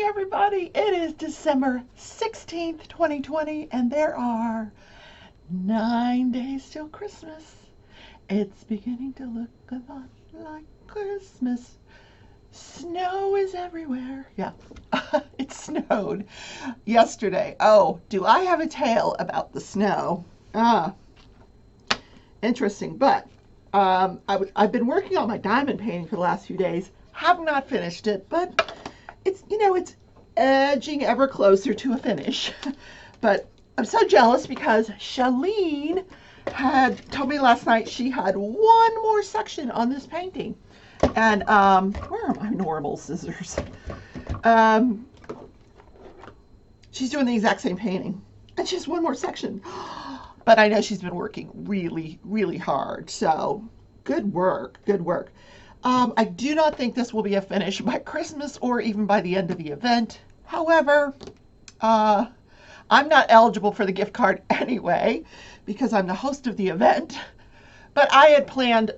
everybody. It is December 16th, 2020, and there are 9 days till Christmas. It's beginning to look a lot like Christmas. Snow is everywhere. Yeah, it snowed yesterday. Oh, do I have a tale about the snow? Interesting. But I've been working on my diamond painting for the last few days. Have not finished it, but it's edging ever closer to a finish. But I'm so jealous because Shalene had told me last night she had one more section on this painting. And where are my normal scissors? She's doing the exact same painting, and she has one more section. But I know she's been working really, really hard. So good work, good work. I do not think this will be a finish by Christmas or even by the end of the event. However, I'm not eligible for the gift card anyway because I'm the host of the event. But I had planned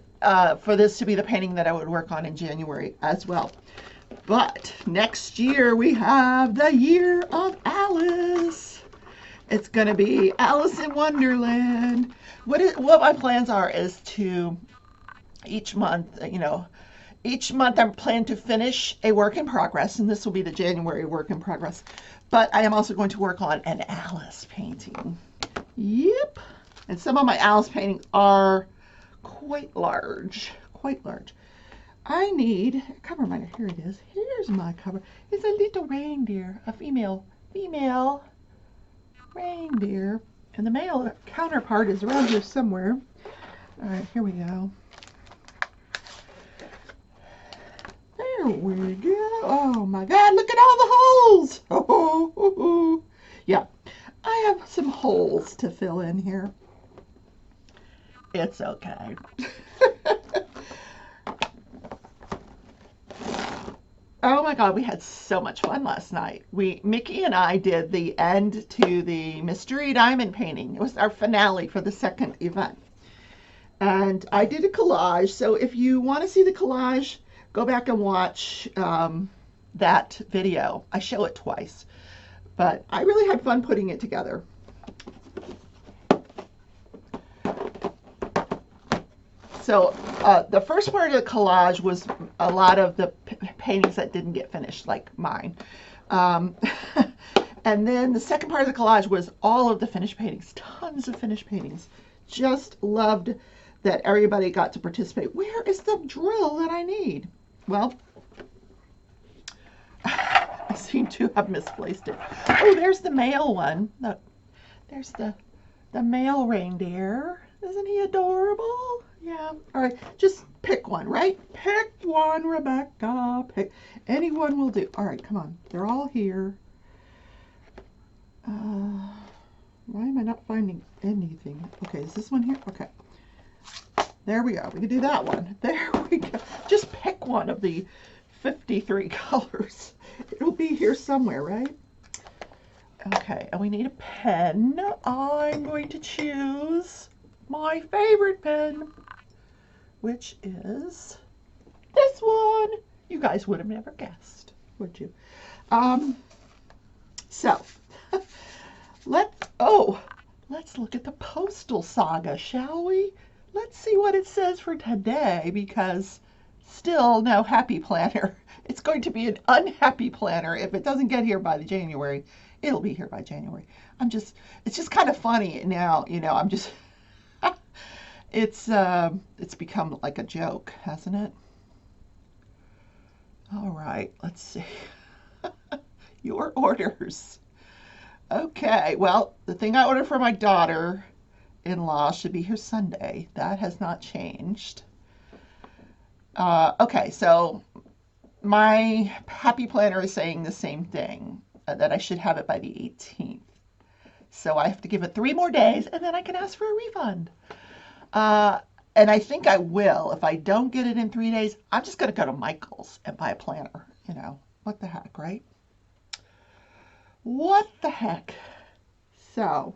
for this to be the painting that I would work on in January as well. But next year we have the Year of Alice. It's going to be Alice in Wonderland. What my plans are is to each month, I'm planning to finish a work in progress, and this will be the January work in progress. But I am also going to work on an Alice painting. Yep. And some of my Alice paintings are quite large, quite large. I need a cover miner. Here it is. Here's my cover. It's a little reindeer, a female reindeer. And the male counterpart is around here somewhere. All right, here we go. There we go. Oh my God, look at all the holes. Oh. Yeah, I have some holes to fill in here. It's okay. Oh my God, we had so much fun last night. Mickey and I did the end to the mystery diamond painting. It was our finale for the second event. And I did a collage. So if you want to see the collage, go back and watch that video. I show it twice. But I really had fun putting it together. So the first part of the collage was a lot of the paintings that didn't get finished, like mine. And then the second part of the collage was all of the finished paintings, tons of finished paintings. Just loved that everybody got to participate. Where is the drill that I need? Well, I seem to have misplaced it. Oh, there's the male one. There's the male reindeer. Isn't he adorable? Yeah. All right. Just pick one, right? Pick one, Rebecca. Pick. Anyone will do. All right. Come on. They're all here. Why am I not finding anything? Okay. Is this one here? Okay. There we go. We can do that one. There we go. Just pick one of the 53 colors. It'll be here somewhere, right? Okay. And we need a pen. I'm going to choose my favorite pen, which is this one. You guys would have never guessed, would you? So let's look at the Postal Saga, shall we? Let's see what it says for today, because still no happy planner. It's going to be an unhappy planner if it doesn't get here by the January. It'll be here by January. It's just kind of funny now, I'm just it's become like a joke, hasn't it? All right, let's see. Your orders. Okay, well, the thing I ordered for my daughter-in-law should be here Sunday. That has not changed. Okay, so my happy planner is saying the same thing, that I should have it by the 18th. So I have to give it 3 more days, and then I can ask for a refund. And I think I will. If I don't get it in 3 days, I'm just going to go to Michael's and buy a planner. What the heck, right? What the heck? So,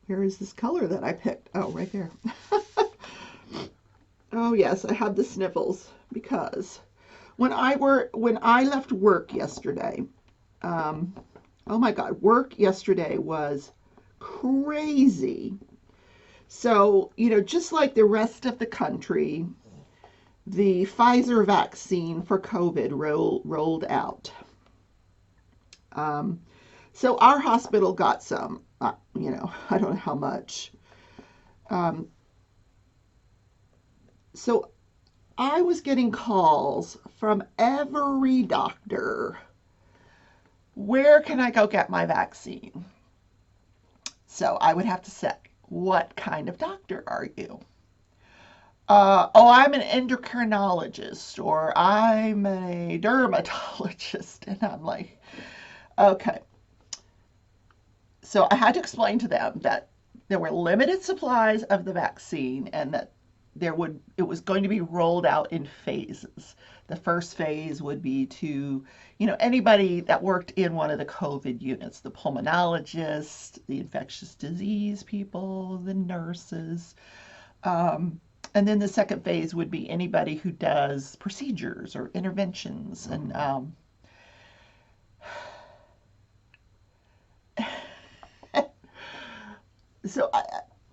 where is this color that I picked? Oh, right there. Oh, yes, I have the sniffles because When I left work yesterday, um, oh my God, work yesterday was crazy. So, just like the rest of the country, the Pfizer vaccine for COVID rolled out. Um, so our hospital got some, I don't know how much. Um, so I was getting calls from every doctor. Where can I go get my vaccine? So I would have to say, what kind of doctor are you? Oh, I'm an endocrinologist or I'm a dermatologist. And I'm like, okay. So I had to explain to them that there were limited supplies of the vaccine and that it was going to be rolled out in phases. The first phase would be to, anybody that worked in one of the COVID units, the pulmonologists, the infectious disease people, the nurses. And then the second phase would be anybody who does procedures or interventions. And so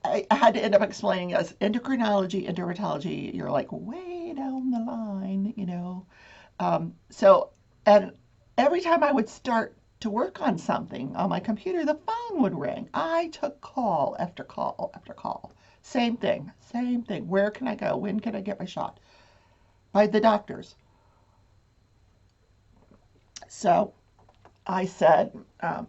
I had to end up explaining as endocrinology and dermatology, you're like way down the line. So, and every time I would start to work on something on my computer, the phone would ring. I took call after call after call. Same thing, same thing. Where can I go? When can I get my shot? By the doctors. So I said, I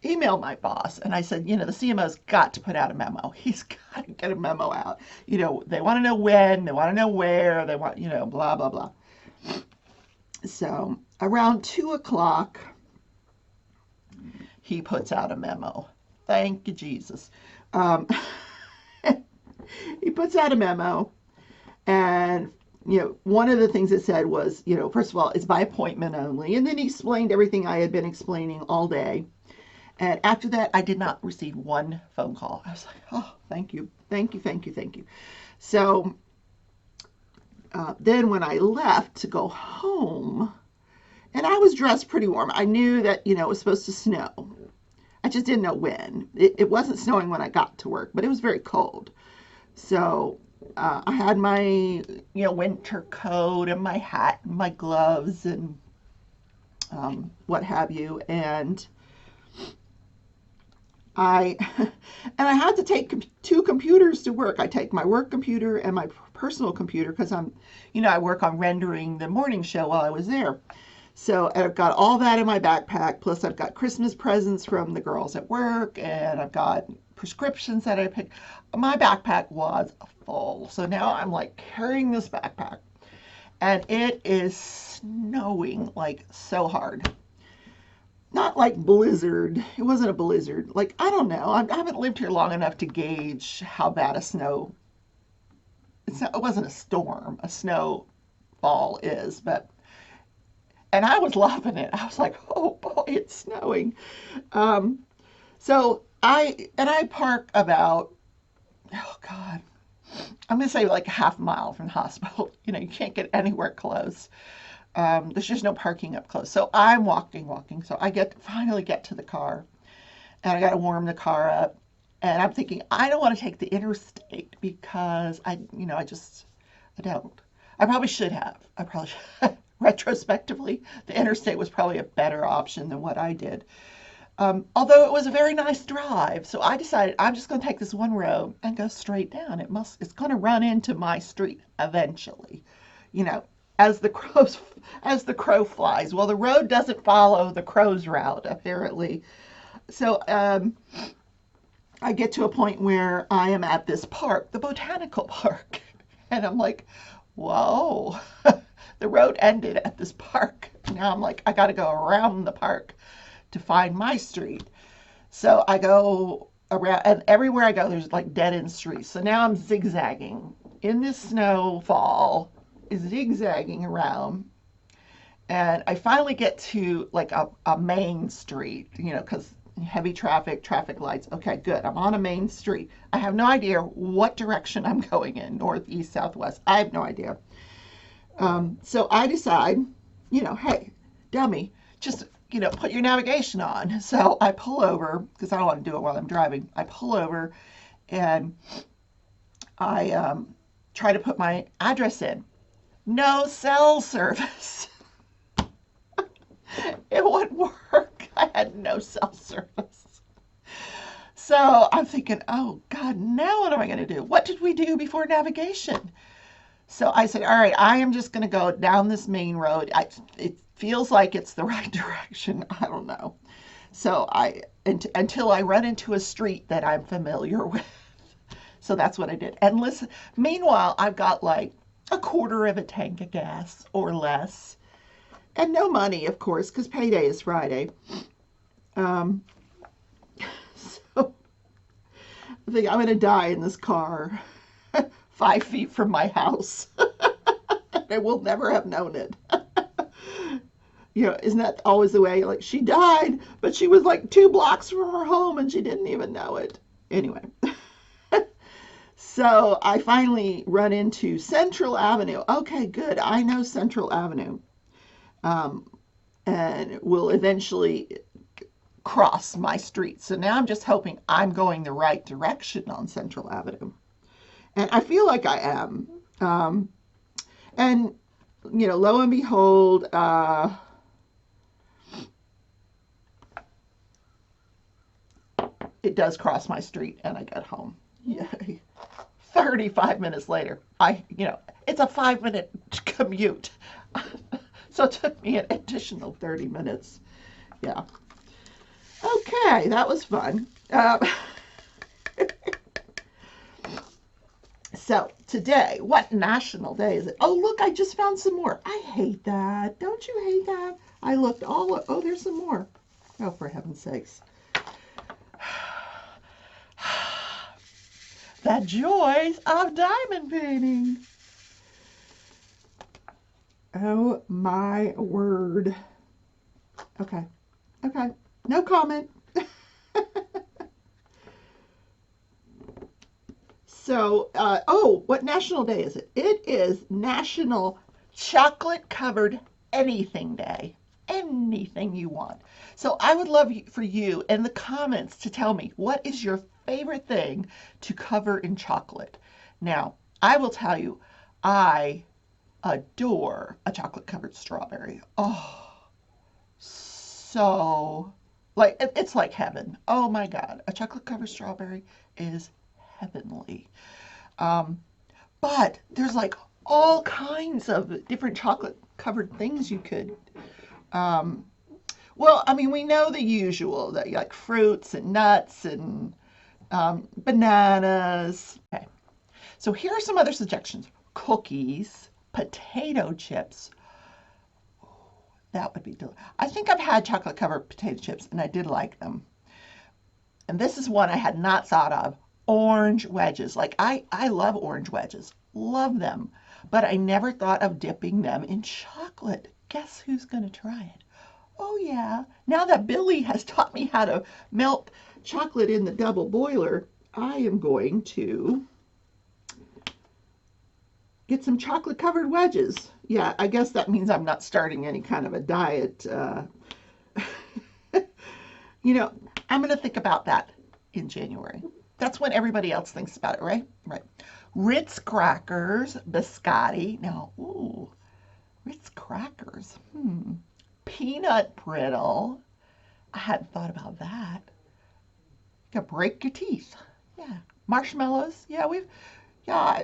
emailed my boss and I said, the CMO's got to put out a memo. He's got to get a memo out. They want to know when, they want to know where, they want, blah, blah, blah. So around 2 o'clock, he puts out a memo. Thank you, Jesus. Um, he puts out a memo, and one of the things it said was, first of all, it's by appointment only, and then he explained everything I had been explaining all day. And after that, I did not receive one phone call. I was like, oh, thank you, thank you, thank you, thank you. So then when I left to go home, and I was dressed pretty warm, I knew that, it was supposed to snow. I just didn't know when. It wasn't snowing when I got to work, but it was very cold. So I had my, winter coat and my hat and my gloves and what have you. And I and I had to take two computers to work. I take my work computer and my personal computer because I work on rendering the morning show while I was there. So I've got all that in my backpack. Plus I've got Christmas presents from the girls at work, and I've got prescriptions that I picked. My backpack was full. So now I'm like carrying this backpack, and it is snowing like so hard. Not like blizzard. It wasn't a blizzard. Like, I don't know. I haven't lived here long enough to gauge how bad it wasn't a storm, a snowfall is, but, and I was loving it. I was like, oh boy, it's snowing. Um, so I park about, oh God, I'm going to say like a half mile from the hospital. You can't get anywhere close. There's just no parking up close. So I'm walking. So I finally get to the car, and I got to warm the car up. And I'm thinking, I don't want to take the interstate because I don't. I probably should have. Retrospectively, the interstate was probably a better option than what I did. Although it was a very nice drive. So I decided I'm just going to take this one road and go straight down. It's going to run into my street eventually. You know, as the crow flies. Well, the road doesn't follow the crow's route, apparently. So I get to a point where I am at this park, the botanical park, and I'm like, whoa, the road ended at this park. Now I'm like, I got to go around the park to find my street. So I go around, and everywhere I go, there's like dead end streets. So now I'm zigzagging in this snowfall, zigzagging around. And I finally get to like a main street, because heavy traffic lights. Okay, good. I'm on a main street. I have no idea what direction I'm going in, north, east, southwest. I have no idea. So I decide, hey, dummy, just, put your navigation on. So I pull over because I don't want to do it while I'm driving. I pull over and I try to put my address in. No cell service. It wouldn't work. I had no cell service. So I'm thinking, oh God, now what am I going to do? What did we do before navigation? So I said, all right, I am just going to go down this main road. It feels like it's the right direction. I don't know. So until I run into a street that I'm familiar with. So that's what I did. And listen, meanwhile, I've got like a quarter of a tank of gas or less. And no money, of course, because payday is Friday. Um, so I think I'm going to die in this car 5 feet from my house. I will never have known it. Isn't that always the way? Like, she died, but she was like 2 blocks from her home and she didn't even know it. Anyway. So I finally run into Central Avenue. Okay, good. I know Central Avenue. And will eventually cross my street. So now I'm just hoping I'm going the right direction on Central Avenue. And I feel like I am. And, lo and behold, it does cross my street and I get home. Yay. 35 minutes later, it's a 5-minute commute. So it took me an additional 30 minutes. Yeah. Okay, that was fun. So today, what national day is it? Oh, look, I just found some more. I hate that. Don't you hate that? I looked oh, there's some more. Oh, for heaven's sakes. The joys of diamond painting. Oh my word. Okay. No comment. So, what national day is it? It is National Chocolate Covered Anything Day. Anything you want. So I would love for you in the comments to tell me what is your favorite thing to cover in chocolate. Now, I will tell you, I adore a chocolate covered strawberry. Oh, so it's like heaven. Oh my God, a chocolate covered strawberry is heavenly. Um, but there's like all kinds of different chocolate covered things you could. Um, well, I mean, we know the usual that like fruits and nuts and bananas. Okay, so here are some other suggestions: cookies, potato chips. That would be delicious. I think I've had chocolate covered potato chips and I did like them. And this is one I had not thought of. Orange wedges. Like I love orange wedges. Love them. But I never thought of dipping them in chocolate. Guess who's going to try it? Oh yeah. Now that Billy has taught me how to melt chocolate in the double boiler, I am going to get some chocolate covered wedges. Yeah, I guess that means I'm not starting any kind of a diet. I'm going to think about that in January. That's when everybody else thinks about it, right? Right. Ritz crackers, biscotti. Now, ooh, Ritz crackers. Peanut brittle. I hadn't thought about that. You could break your teeth. Yeah. Marshmallows. Yeah,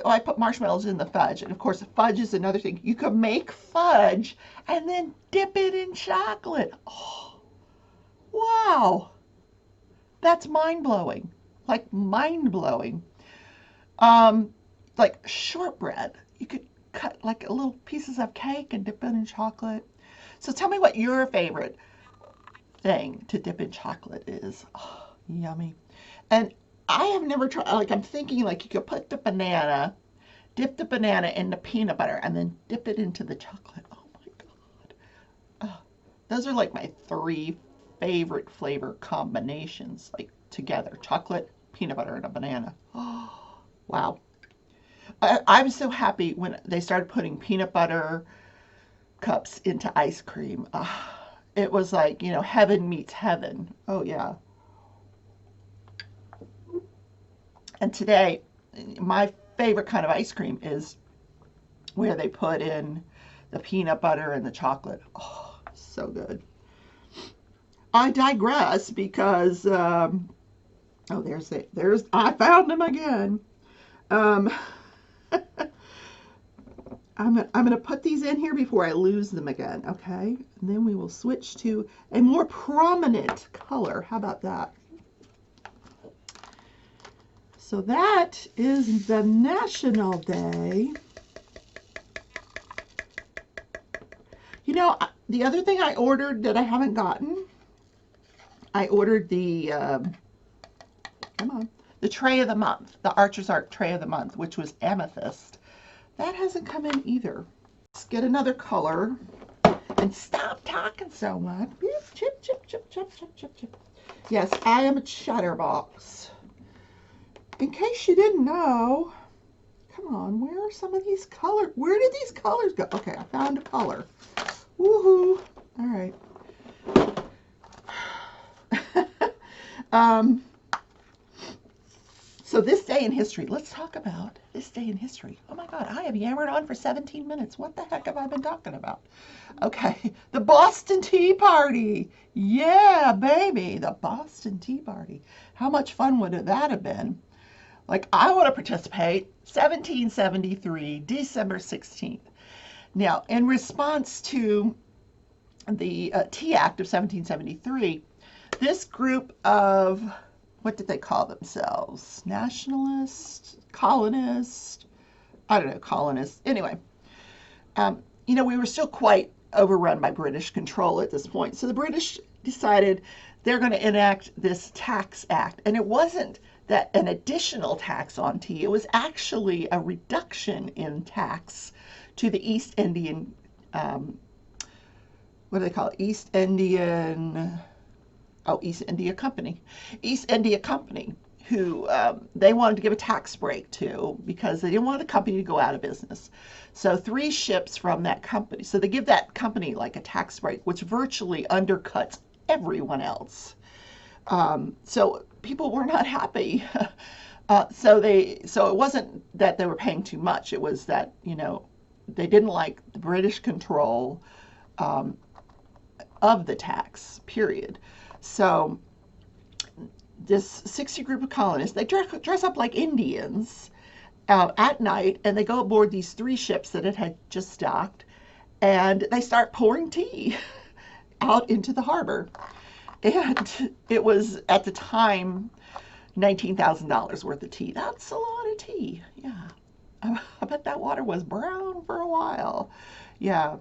I put marshmallows in the fudge. And of course, fudge is another thing. You could make fudge and then dip it in chocolate. Oh, wow. That's mind-blowing. Like mind-blowing. Um, like shortbread. You could cut like little pieces of cake and dip it in chocolate. So tell me what your favorite thing to dip in chocolate is. Oh, yummy. And I have never tried, like I'm thinking like you could put dip the banana in the peanut butter and then dip it into the chocolate. Oh my God. Oh, those are like my 3 favorite flavor combinations, like together, chocolate, peanut butter, and a banana. Oh, wow. I'm so happy when they started putting peanut butter cups into ice cream. It was like, heaven meets heaven. Oh, yeah. And today, my favorite kind of ice cream is where they put in the peanut butter and the chocolate. Oh, so good. I digress because, oh, I found them again. Um, I'm gonna put these in here before I lose them again, okay? And then we will switch to a more prominent color. How about that? So that is the National Day. The other thing I ordered that I haven't gotten, I ordered come on, the tray of the month, the Archer's Art tray of the month, which was amethyst. That hasn't come in either. Let's get another color and stop talking so much. Chip, chip, chip, chip, chip, chip, chip. Yes, I am a chatterbox. In case you didn't know, come on, where are some of these colors? Where did these colors go? Okay, I found a color. Woohoo! All right. So this day in history, let's talk about this day in history. Oh my God, I have yammered on for 17 minutes. What the heck have I been talking about? Okay, the Boston Tea Party. Yeah, baby, the Boston Tea Party. How much fun would that have been? Like, I want to participate. 1773, December 16th. Now, in response to the Tea Act of 1773, this group of, what did they call themselves? Nationalists? Colonists? I don't know, colonists. Anyway, we were still quite overrun by British control at this point. So the British decided they're going to enact this tax act. And it wasn't that an additional tax on tea, it was actually a reduction in tax to the East Indian, what do they call it? East India Company. East India Company, who they wanted to give a tax break to because they didn't want the company to go out of business. So 3 ships from that company. So they give that company like a tax break, which virtually undercuts everyone else. So people were not happy. So it wasn't that they were paying too much. It was that, they didn't like the British control of the tax, period. So this 60 group of colonists, they dress up like Indians at night, and they go aboard these 3 ships that it had just docked, and they start pouring tea out into the harbor. And it was, at the time, $19,000 worth of tea. That's a lot of tea. Yeah. I bet that water was brown for a while. Yeah.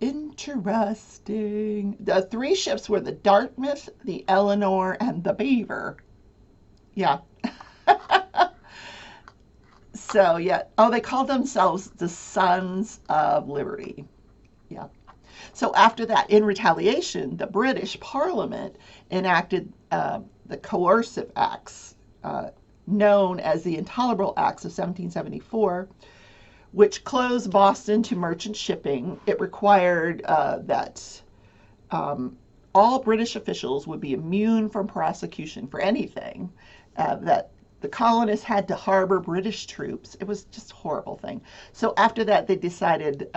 Interesting. The 3 ships were the Dartmouth, the Eleanor, and the Beaver. Yeah. So, yeah. Oh, they called themselves the Sons of Liberty. Yeah. So after that, in retaliation, the British Parliament enacted the Coercive Acts, known as the Intolerable Acts of 1774, which closed Boston to merchant shipping. It required that all British officials would be immune from prosecution for anything, that the colonists had to harbor British troops. It was just a horrible thing. So after that, they decided,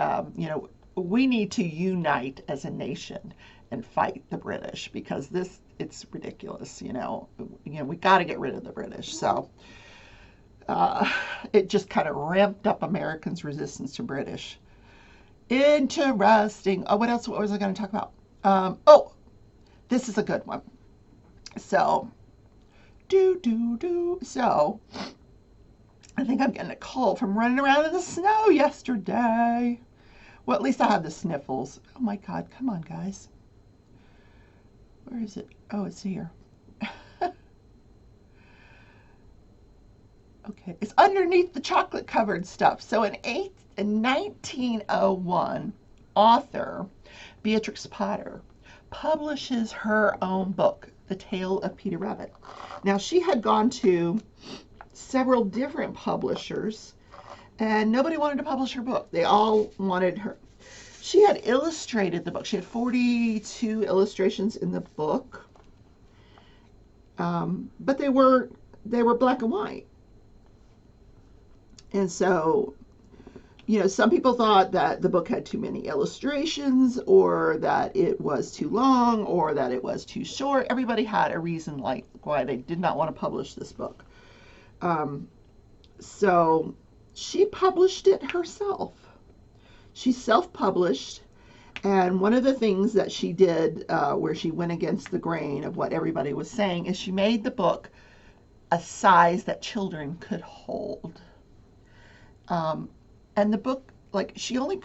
we need to unite as a nation and fight the British because it's ridiculous. We got to get rid of the British. So it just kind of ramped up Americans' resistance to British. Interesting. Oh, what else? What was I going to talk about? This is a good one. So, So, I think I'm getting a cold from running around in the snow yesterday. Well, at least I have the sniffles. Oh my God, come on, guys. Where is it? Oh, it's here. Okay, it's underneath the chocolate covered stuff. So in 1901, author Beatrix Potter publishes her own book, The Tale of Peter Rabbit. Now, she had gone to several different publishers, and nobody wanted to publish her book. They all wanted her. She had illustrated the book. She had 42 illustrations in the book, but they were black and white. And so, some people thought that the book had too many illustrations, or that it was too long, or that it was too short. Everybody had a reason like why they did not want to publish this book. So she published it herself. She self-published, and one of the things that she did, where she went against the grain of what everybody was saying, is she made the book a size that children could hold. And the book, like, she only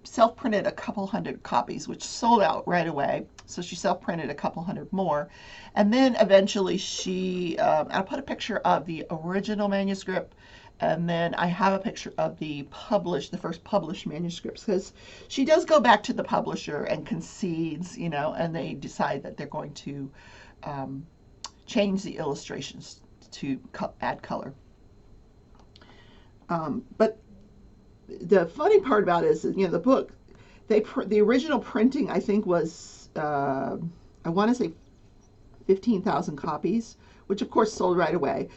self-printed a couple hundred copies, which sold out right away. So she self-printed a couple hundred more. And then eventually I put a picture of the original manuscript, and then I have a picture of the first published manuscripts, because she does go back to the publisher and concedes, and they decide that they're going to change the illustrations to add color. But the funny part about it is, the book, the original printing, I think, was, I want to say 15,000 copies, which of course sold right away.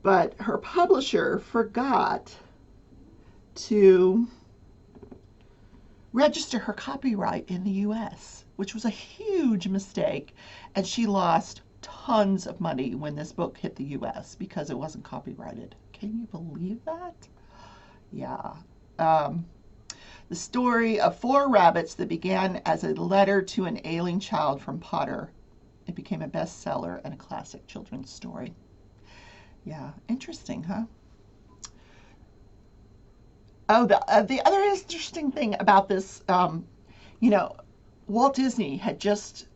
But her publisher forgot to register her copyright in the US, which was a huge mistake. And she lost tons of money when this book hit the US because it wasn't copyrighted. Can you believe that? Yeah. The story of 4 rabbits that began as a letter to an ailing child from Potter. It became a bestseller and a classic children's story. Yeah, interesting, huh? Oh, the other interesting thing about this, Walt Disney had just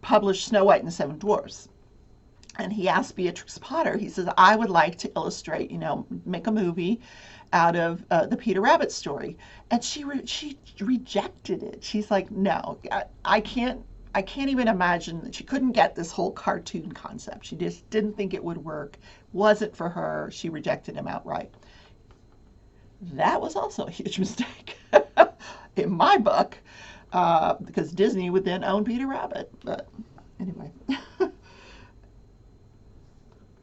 published Snow White and the Seven Dwarfs. And he asked Beatrix Potter, he says, I would like to illustrate, make a movie out of the Peter Rabbit story. And she rejected it. She's like, no, I can't even imagine that. She couldn't get this whole cartoon concept. She just didn't think it would work. Wasn't for her. She rejected him outright. That was also a huge mistake in my book, because Disney would then own Peter Rabbit. But anyway.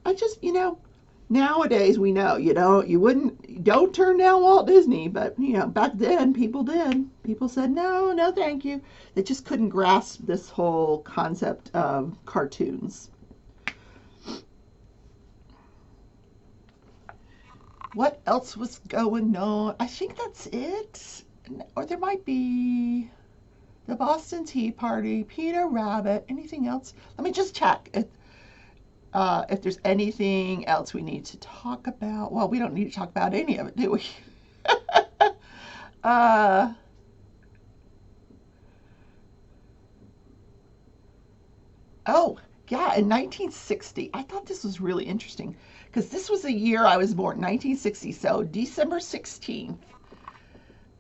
I just, nowadays we know, you don't turn down Walt Disney, but, back then people did. People said, no, no, thank you. They just couldn't grasp this whole concept of cartoons. What else was going on? I think that's it. Or there might be the Boston Tea Party, Peter Rabbit, anything else? Let me just check. If there's anything else we need to talk about. Well, we don't need to talk about any of it, do we? Oh, yeah, in 1960. I thought this was really interesting, because this was the year I was born, 1960. So December 16th,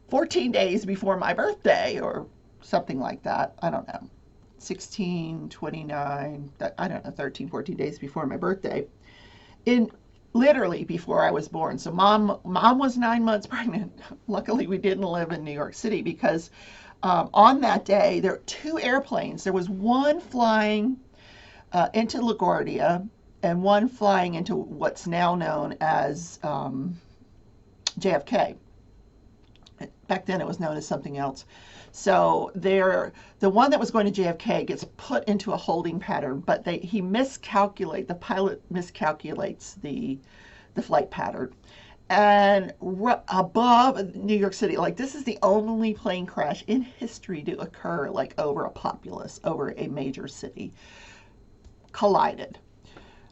14 days before my birthday, or something like that. I don't know. 16, 29, I don't know, 13, 14 days before my birthday. Literally before I was born. So mom was 9 months pregnant. Luckily, we didn't live in New York City, because on that day, there were 2 airplanes. There was one flying into LaGuardia, and one flying into what's now known as JFK. Back then, it was known as something else. So the one that was going to JFK gets put into a holding pattern, but the pilot miscalculates the flight pattern. And above New York City, like, this is the only plane crash in history to occur, like, over a populace, over a major city, collided.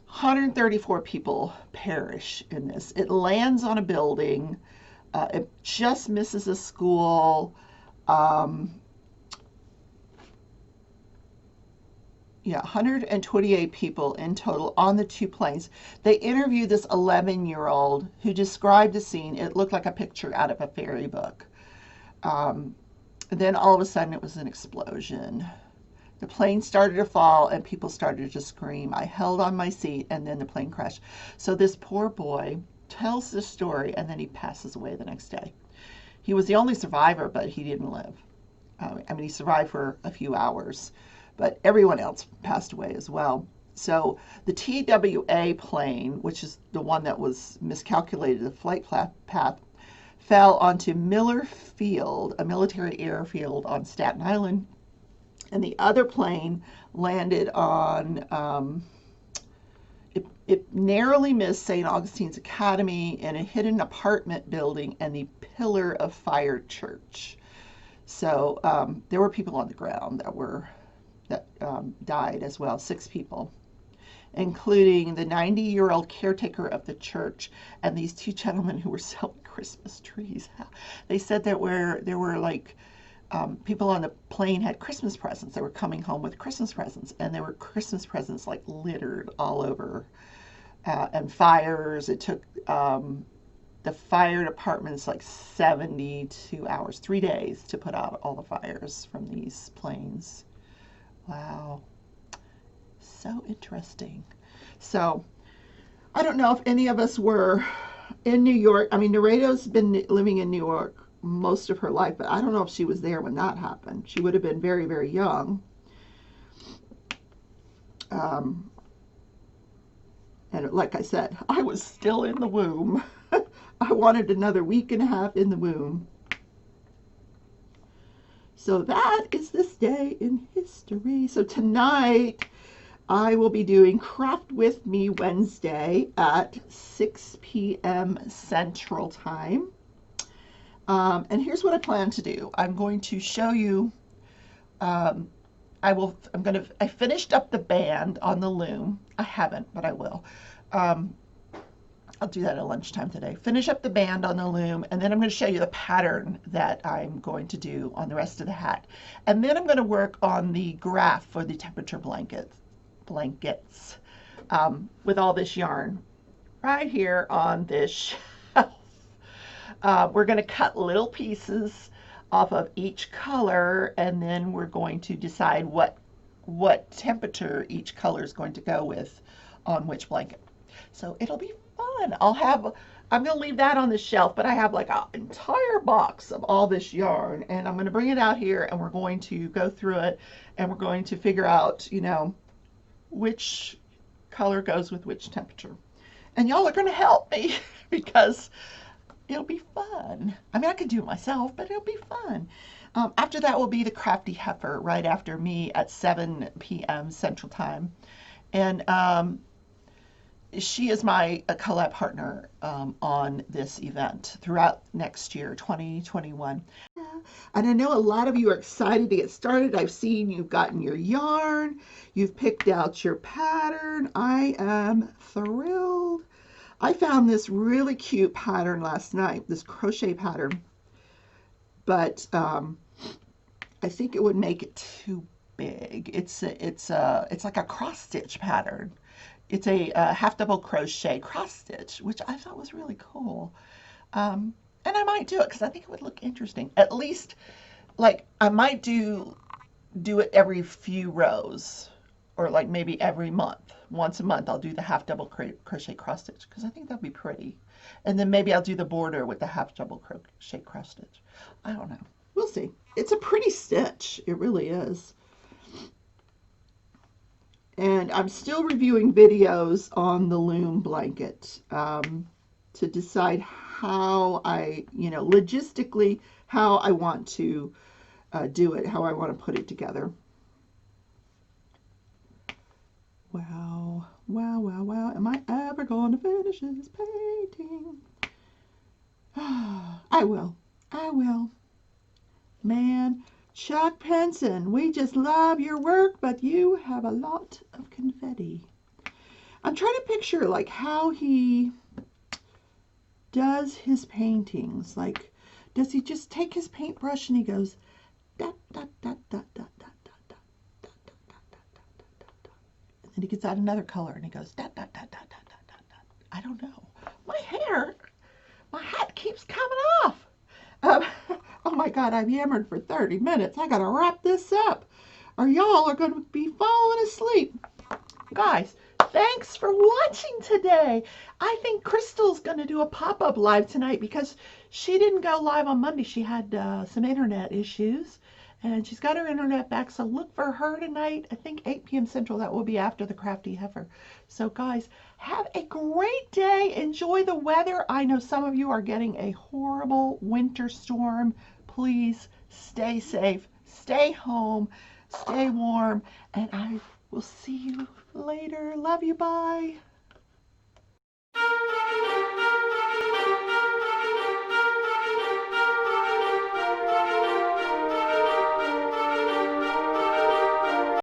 134 people perish in this. It lands on a building. It just misses a school. 128 people in total on the 2 planes. They interviewed this 11-year-old who described the scene. It looked like a picture out of a fairy book. Then all of a sudden it was an explosion. The plane started to fall and people started to scream. I held on my seat and then the plane crashed. So this poor boy tells this story and then he passes away the next day. He was the only survivor, but he didn't live. I mean, he survived for a few hours, but everyone else passed away as well. So the TWA plane, which is the one that was miscalculated the flight path, fell onto Miller Field, a military airfield on Staten Island, and the other plane landed on, it narrowly missed St. Augustine's Academy, and it hit an apartment building and the Pillar of Fire Church. So there were people on the ground that died as well, 6 people, including the 90-year-old caretaker of the church and these 2 gentlemen who were selling Christmas trees. They said that there were like people on the plane had Christmas presents. They were coming home with Christmas presents, and there were Christmas presents like littered all over. And fires. It took the fire department's like 72 hours, 3 days to put out all the fires from these planes. Wow. So interesting. So I don't know if any of us were in New York. I mean, Naredo's been living in New York most of her life, but I don't know if she was there when that happened. She would have been very, very young. And like I said, I was still in the womb. I wanted another week and a half in the womb. So that is this day in history. So tonight I will be doing Craft With Me Wednesday at 6 p.m. Central Time. And here's what I plan to do. I'm going to show you, I finished up the band on the loom. I haven't, but I will. I'll do that at lunchtime today. Finish up the band on the loom, and then I'm going to show you the pattern that I'm going to do on the rest of the hat. And then I'm going to work on the graph for the temperature blankets with all this yarn right here on this shelf. We're going to cut little pieces off of each color, and then we're going to decide what temperature each color is going to go with on which blanket. So it'll be fun. I'm going to leave that on the shelf, but I have like an entire box of all this yarn, and I'm going to bring it out here and we're going to go through it and we're going to figure out, which color goes with which temperature. And y'all are going to help me because it'll be fun. I mean, I could do it myself, but it'll be fun. After that will be the Crafty Heifer right after me at 7 p.m. Central Time. And she is my collab partner on this event throughout next year, 2021. And I know a lot of you are excited to get started. I've seen you've gotten your yarn, you've picked out your pattern. I am thrilled. I found this really cute pattern last night, this crochet pattern, but I think it would make it too big. It's like a cross stitch pattern. It's a half double crochet cross stitch, which I thought was really cool. And I might do it because I think it would look interesting. At least, like, I might do it every few rows, or like maybe every month. Once a month I'll do the half double crochet cross stitch because I think that'd be pretty. And then maybe I'll do the border with the half double crochet cross stitch. I don't know. We'll see. It's a pretty stitch. It really is. And I'm still reviewing videos on the loom blanket to decide how logistically, how I want to do it, how I want to put it together. Wow, wow, wow, wow. Am I ever going to finish this painting? I will. Man, Chuck Penson, we just love your work, but you have a lot of confetti. I'm trying to picture like how he does his paintings. Like, does he just take his paintbrush and he goes dot dot dot dot dot dot dot dot dot dot dot dot, and then he gets out another color and he goes dot dot dot dot dot dot dot. I don't know. My hat keeps coming off. Oh my God, I've yammered for 30 minutes. I gotta wrap this up. or y'all are going to be falling asleep. Guys, thanks for watching today. I think Crystal's going to do a pop-up live tonight because she didn't go live on Monday. She had some internet issues, and she's got her internet back. So look for her tonight. I think 8 p.m. Central. That will be after the Crafty Heifer. So guys, have a great day. Enjoy the weather. I know some of you are getting a horrible winter storm. Please stay safe, stay home, stay warm, and I we'll see you later. Love you. Bye.